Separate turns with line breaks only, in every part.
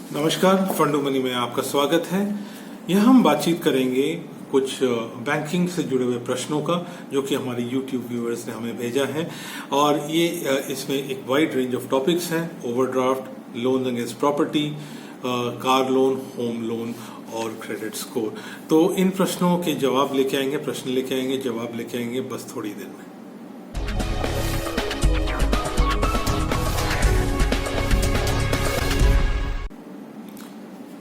नमस्कार, फंडू मनी में आपका स्वागत है। यह हम बातचीत करेंगे कुछ बैंकिंग से जुड़े हुए प्रश्नों का, जो कि हमारे YouTube व्यूअर्स ने हमें भेजा है। और ये इसमें एक वाइड रेंज ऑफ टॉपिक्स हैं: overdraft, loan against property, car loan, home loan और क्रेडिट स्कोर। तो इन प्रश्नों के जवाब लेके आएंगे, प्रश्न लेके आएंगे, जवाब लेके आएंगे बस थोड़ी देर में।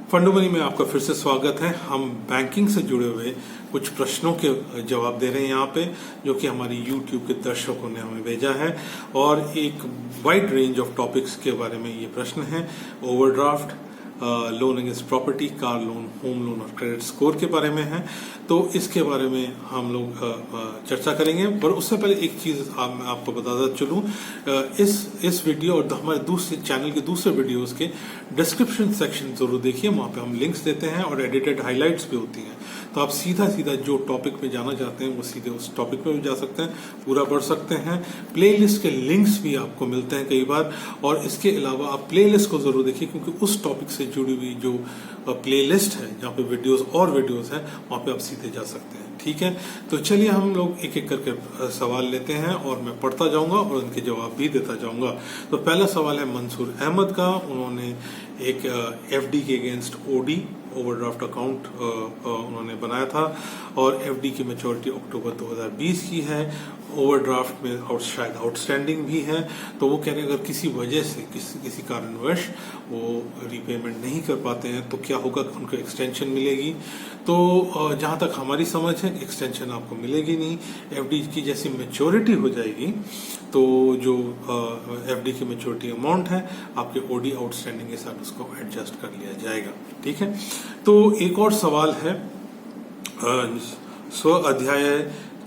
फंडू मनी में आपका फिर से स्वागत है। हम बैंकिंग से जुड़े हुए कुछ प्रश्नों के जवाब दे रहे हैं यहाँ पे, जो कि हमारी YouTube के दर्शकों ने हमें भेजा है। और एक वाइड रेंज ऑफ टॉपिक्स के बारे में ये प्रश्न है: overdraft, loan against property, car loan, home loan और क्रेडिट स्कोर के बारे में है। तो इसके बारे में हम लोग चर्चा करेंगे। पर उससे पहले एक चीज मैं आपको बताता चलूं, इस वीडियो और हमारे दूसरे चैनल के दूसरे वीडियोस के डिस्क्रिप्शन सेक्शन जरूर देखिए। वहां पे हम लिंक्स देते हैं और एडिटेड हाइलाइट्स भी होती हैं। तो आप सीधा जो टॉपिक में जाना चाहते हैं वो सीधे उस टॉपिक में भी जा सकते हैं, पूरा पढ़ सकते हैं। प्लेलिस्ट के लिंक्स भी आपको मिलते हैं कई बार। और इसके अलावा आप प्लेलिस्ट को जरूर देखिए, क्योंकि उस टॉपिक से जुड़ी हुई जो प्लेलिस्ट है, जहाँ पे वीडियोस हैं, वहां पे आप सीधे जा सकते हैं। ठीक है, तो चलिए हम लोग एक एक करके सवाल लेते हैं और मैं पढ़ता जाऊंगा और उनके जवाब भी देता जाऊंगा। तो पहला सवाल है मंसूर अहमद का। उन्होंने एक एफडी के अगेंस्ट ओडी ओवरड्राफ्ट अकाउंट उन्होंने बनाया था और एफडी की मैच्योरिटी अक्टूबर 2020 की है। ओवरड्राफ्ट में शायद आउटस्टैंडिंग भी है। तो वो कह रहे हैं अगर किसी वजह से किसी कारणवश वो रीपेमेंट नहीं कर पाते हैं तो क्या होगा, उनको एक्सटेंशन मिलेगी। तो जहां तक हमारी समझ है, एक्सटेंशन आपको मिलेगी नहीं। एफडी की जैसी मैच्योरिटी हो जाएगी तो जो एफडी की मैच्योरिटी अमाउंट है, आपके ओडी आउटस्टैंडिंग के साथ उसको एडजस्ट कर लिया जाएगा। ठीक है, तो एक और सवाल है स्व अध्याय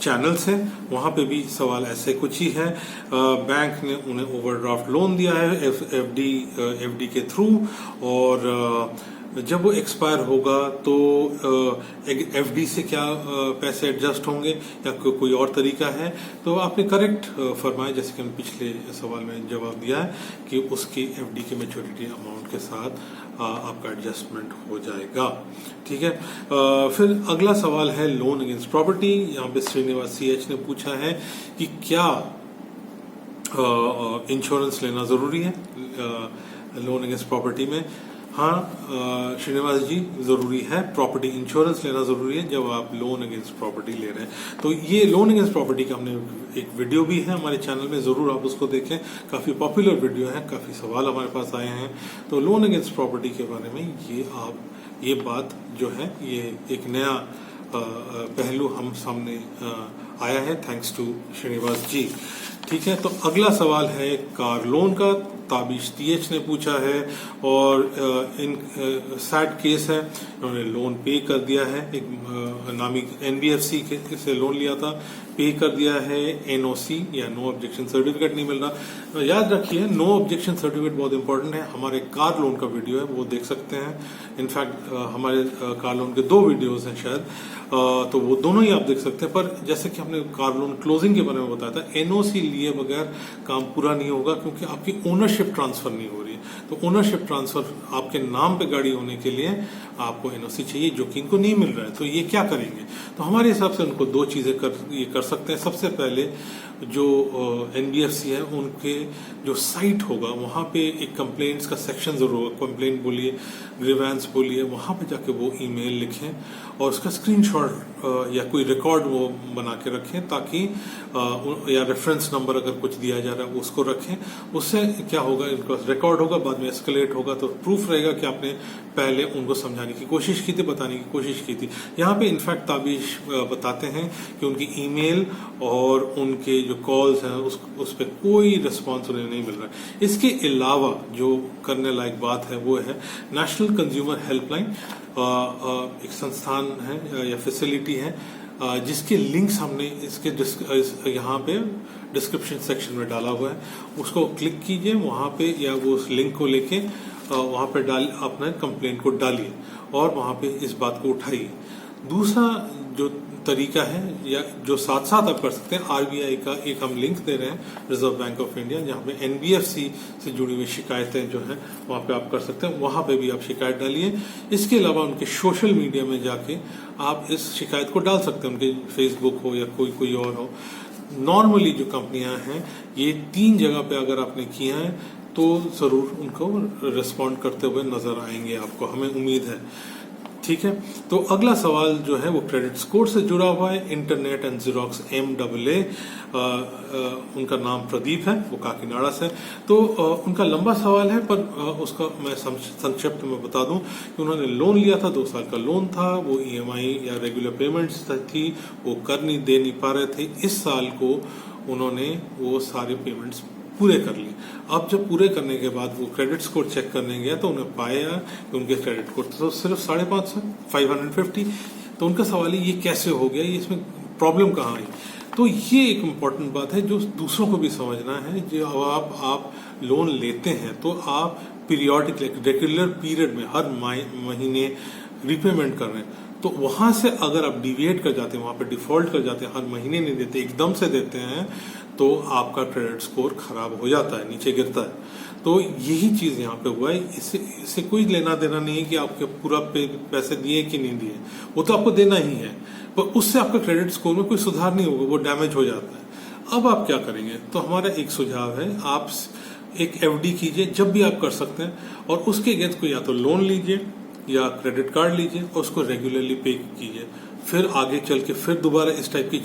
चैनल से। वहां पे भी सवाल ऐसे कुछ ही है। बैंक ने उन्हें ओवरड्राफ्ट लोन दिया है एफडी के थ्रू, और जब वो एक्सपायर होगा तो एफडी से क्या पैसे एडजस्ट होंगे या कोई और तरीका है। तो आपने करेक्ट फरमाया, जैसे कि हमने पिछले सवाल में जवाब दिया है कि उसकी एफडी की मैच्योरिटी अमाउंट के साथ आपका एडजस्टमेंट हो जाएगा। ठीक है, फिर अगला सवाल है लोन अगेंस्ट प्रॉपर्टी। यहाँ पे श्रीनिवास CH ने पूछा है कि क्या इंश्योरेंस लेना जरूरी है लोन अगेंस्ट प्रॉपर्टी में। हाँ श्रीनिवास जी, जरूरी है। प्रॉपर्टी इंश्योरेंस लेना जरूरी है जब आप लोन अगेंस्ट प्रॉपर्टी ले रहे हैं। तो ये लोन अगेंस्ट प्रॉपर्टी का हमने एक वीडियो भी है हमारे चैनल में, जरूर आप उसको देखें। काफी पॉपुलर वीडियो है, काफी सवाल हमारे पास आए हैं। तो लोन अगेंस्ट प्रॉपर्टी के बारे में ये बात जो है, ये एक नया पहलू हम सामने आया है, थैंक्स टू श्रीनिवास जी। ठीक है, तो अगला सवाल है कार लोन का। ताबिश TH ने पूछा है और इन सैड केस है, उन्होंने लोन पे कर दिया है। एक नामी NBFC से लोन लिया था, पे कर दिया है। NOC या नो ऑब्जेक्शन सर्टिफिकेट नहीं मिल रहा। याद रखिए, नो ऑब्जेक्शन सर्टिफिकेट बहुत इंपॉर्टेंट है। हमारे कार लोन का वीडियो है, वो देख सकते हैं। इनफैक्ट हमारे कार लोन के 2 वीडियोस हैं शायद, तो वो दोनों ही आप देख सकते हैं। पर जैसे कि हमने कार लोन क्लोजिंग के बारे में बताया था, NOC लिए बगैर काम पूरा नहीं होगा, क्योंकि आपकी ओनरशिप ट्रांसफर नहीं हो रही है। तो ओनरशिप ट्रांसफर आपके नाम पे गाड़ी होने के लिए आपको NOC चाहिए, जो कि इनको नहीं मिल रहा है। तो ये क्या करेंगे? तो हमारे हिसाब से उनको 2 चीजें कर सकते हैं। सबसे पहले जो NBFC है, उनके जो साइट होगा वहां पे एक कंप्लेंट्स का सेक्शन जरूर होगा। कंप्लेंट बोलिए, ग्रीवेंस बोलिए, वहां पे जाके वो ईमेल लिखें और उसका स्क्रीनशॉट या कोई रिकॉर्ड वो बना के रखें, ताकि या रेफरेंस नंबर अगर कुछ दिया जा रहा है उसको रखें। उससे क्या होगा, इनका रिकॉर्ड होगा, बाद में एस्केलेट होगा, तो प्रूफ रहेगा कि आपने पहले उनको समझाने की कोशिश की थी, बताने की कोशिश की थी। यहाँ पे इनफैक्ट ताबिश बताते हैं कि उनकी ईमेल और उनके जो कॉल्स हैं उस पर कोई रिस्पॉन्स उन्हें नहीं मिल रहा है। इसके अलावा जो करने लायक बात है वो है नेशनल कंज्यूमर हेल्पलाइन। एक संस्थान है या फैसिलिटी है, जिसके लिंक्स हमने इसके यहाँ पे डिस्क्रिप्शन सेक्शन में डाला हुआ है। उसको क्लिक कीजिए वहां पे, या वो उस लिंक को लेके वहां पे अपने कंप्लेंट को डालिए और वहां पे इस बात को उठाइए। दूसरा जो तरीका है या जो साथ साथ आप कर सकते हैं, आरबीआई का एक हम लिंक दे रहे हैं, रिजर्व बैंक ऑफ इंडिया, जहाँ पे एनबीएफसी से जुड़ी हुई शिकायतें जो हैं वहाँ पे आप कर सकते हैं, वहाँ पे भी आप शिकायत डालिए। इसके अलावा उनके सोशल मीडिया में जाके आप इस शिकायत को डाल सकते हैं, उनके फेसबुक हो या कोई और हो। नॉर्मली जो कंपनियां हैं ये 3 जगह पे अगर आपने किया है तो जरूर उनको रिस्पॉन्ड करते हुए नजर आएंगे आपको, हमें उम्मीद है। ठीक है, तो अगला सवाल जो है वो क्रेडिट स्कोर से जुड़ा हुआ है। इंटरनेट एंड जीरोक्स MAA, उनका नाम प्रदीप है, वो काकीनाडा से। तो उनका लंबा सवाल है पर उसका मैं संक्षिप्त में बता दूं कि उन्होंने लोन लिया था, 2 साल का लोन था, वो EMI या रेगुलर पेमेंट्स थी, वो दे नहीं पा रहे थे। इस साल को उन्होंने वो सारे पेमेंट्स पूरे कर लिए। अब जब पूरे करने के बाद वो क्रेडिट स्कोर चेक करने गया तो उन्हें पाया कि उनके क्रेडिट स्कोर तो सिर्फ 550। तो उनका सवाल है ये कैसे हो गया, ये इसमें प्रॉब्लम कहाँ आई। तो ये एक इम्पॉर्टेंट बात है जो दूसरों को भी समझना है। जो आप लोन लेते हैं तो आप पीरियोडिक रेगुलर पीरियड में हर महीने रिपेमेंट कर रहे हैं, तो वहां से अगर आप डिविएट कर जाते हैं, वहां पे डिफॉल्ट कर जाते हैं, हर महीने नहीं देते, एकदम से देते हैं, तो आपका क्रेडिट स्कोर खराब हो जाता है, नीचे गिरता है। तो यही चीज यहाँ पे हुआ है। इससे कोई लेना देना नहीं है कि आपके पूरा पैसे दिए कि नहीं दिए, वो तो आपको देना ही है, पर उससे आपका क्रेडिट स्कोर में कोई सुधार नहीं होगा, वो डैमेज हो जाता है। अब आप क्या करेंगे, तो हमारा एक सुझाव है, आप एक FD कीजिए जब भी आप कर सकते हैं, और उसके अगेंस्ट कोई या तो लोन लीजिए या क्रेडिट कार्ड लीजिए और उसको रेगुलरली पे कीजिए। फिर आगे चल के फिर दोबारा इस टाइप की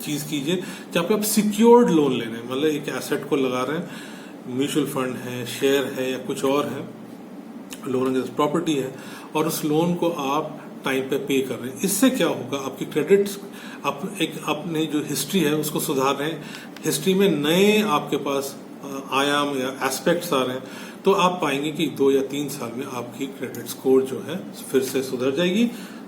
चीज कीजिए जहाँ पे आप सिक्योर्ड लोन ले रहे हैं, मतलब एक एसेट को लगा रहे हैं, म्यूचुअल फंड है, शेयर है या कुछ और है, लोन अगेंस्ट प्रॉपर्टी है, और उस लोन को आप टाइम पे पे कर रहे हैं। इससे क्या होगा, आपकी क्रेडिट अपने जो हिस्ट्री है उसको सुधार रहे हैं, हिस्ट्री में नए आपके पास आयाम या एस्पेक्ट्स आ रहे हैं, तो आप पाएंगे कि 2 या 3 साल में आपकी क्रेडिट स्कोर जो है फिर से सुधर जाएगी।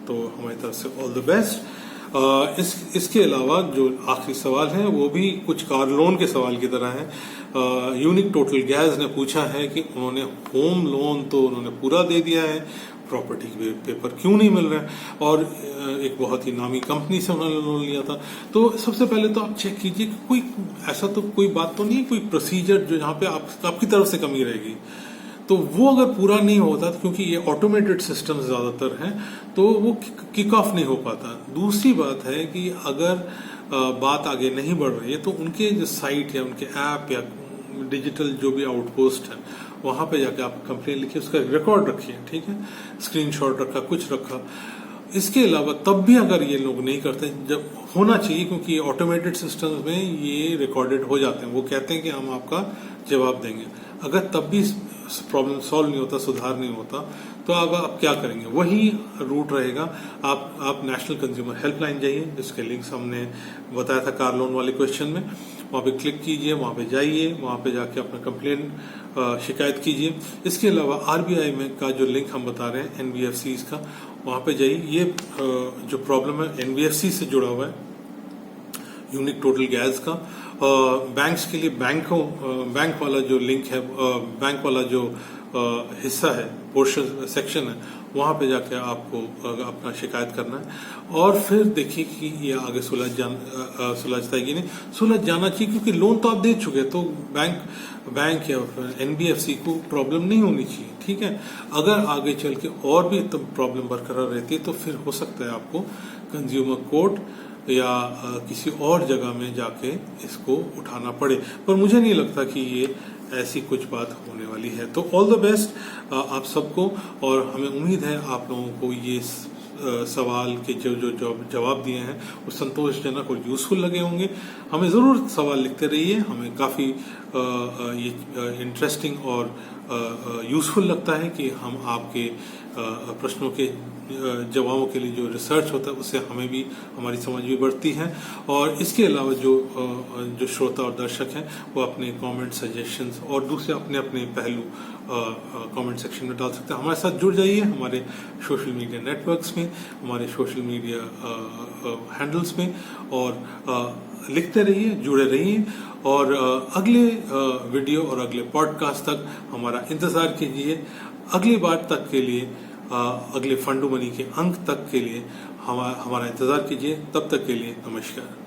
तो हमारी तरफ से ऑल द बेस्ट। इसके अलावा जो आखिरी सवाल है वो भी कुछ कार लोन के सवाल की तरह है। यूनिक टोटल गैस ने पूछा है कि उन्होंने होम लोन तो उन्होंने पूरा दे दिया है, प्रॉपर्टी के पेपर क्यों नहीं मिल रहे हैं, और एक बहुत ही नामी कंपनी से उन्होंने लोन लिया था। तो सबसे पहले तो आप चेक कीजिए कि कोई ऐसा तो कोई बात तो नहीं है, कोई प्रोसीजर जो जहाँ पे आपकी तरफ से कमी रहेगी, तो वो अगर पूरा नहीं होता, क्योंकि ये ऑटोमेटेड सिस्टम ज्यादातर हैं, तो वो किक ऑफ नहीं हो पाता। दूसरी बात है कि अगर बात आगे नहीं बढ़ रही है तो उनके जो साइट या उनके ऐप या डिजिटल जो भी आउटपोस्ट है वहां पे जाके आप कंप्लेन लिखिए, उसका रिकॉर्ड रखिए, ठीक है, स्क्रीनशॉट रखा, कुछ रखा। इसके अलावा तब भी अगर ये लोग नहीं करते, जब होना चाहिए, क्योंकि ऑटोमेटेड सिस्टम्स में ये रिकॉर्डेड हो जाते हैं, वो कहते हैं कि हम आपका जवाब देंगे। अगर तब भी प्रॉब्लम सॉल्व नहीं होता, सुधार नहीं होता, तो अब आप क्या करेंगे, वही रूट रहेगा। आप नेशनल कंज्यूमर हेल्पलाइन जाइए, जिसके लिंक्स हमने बताया था कार लोन वाले क्वेश्चन में, वहाँ पे क्लिक कीजिए, वहाँ पे जाइए, वहाँ पे जाके अपना कंप्लेन शिकायत कीजिए। इसके अलावा आरबीआई में का जो लिंक हम बता रहे हैं एनबीएफसी का, वहाँ पे जाइए। ये जो प्रॉब्लम है एनबीएफसी से जुड़ा हुआ है, यूनिक टोटल गैस का। बैंक्स के लिए बैंक वाला जो लिंक है, बैंक वाला जो हिस्सा है, पोर्शन सेक्शन है, वहां पे जाके आपको अपना शिकायत करना है, और फिर देखिए कि ये आगे सुलझता है कि नहीं। सुलझ जाना चाहिए, क्योंकि लोन तो आप दे चुके, तो बैंक या एनबीएफसी को प्रॉब्लम नहीं होनी चाहिए, ठीक है। अगर आगे चल के और भी प्रॉब्लम बरकरार रहती है तो फिर हो सकता है आपको कंज्यूमर कोर्ट या किसी और जगह में जाके इसको उठाना पड़े, पर मुझे नहीं लगता कि ये ऐसी कुछ बात होने वाली है। तो ऑल द बेस्ट आप सबको, और हमें उम्मीद है आप लोगों को ये सवाल के जो जवाब दिए हैं वो संतोषजनक और यूजफुल लगे होंगे। हमें ज़रूर सवाल लिखते रहिए, हमें काफ़ी ये इंटरेस्टिंग और यूजफुल लगता है कि हम आपके प्रश्नों के जवाबों के लिए जो रिसर्च होता है उससे हमें भी, हमारी समझ भी बढ़ती है। और इसके अलावा जो श्रोता और दर्शक हैं वो अपने कमेंट, सजेशंस और दूसरे अपने अपने पहलू कमेंट सेक्शन में डाल सकते हैं। हमारे साथ जुड़ जाइए हमारे सोशल मीडिया नेटवर्क्स में, हमारे सोशल मीडिया हैंडल्स में, और लिखते रहिए, जुड़े रहिए, और अगले वीडियो और अगले पॉडकास्ट तक हमारा इंतज़ार कीजिए। अगली बार तक के लिए अगले फंडू मनी के अंक तक के लिए हमारा इंतजार कीजिए। तब तक के लिए नमस्कार।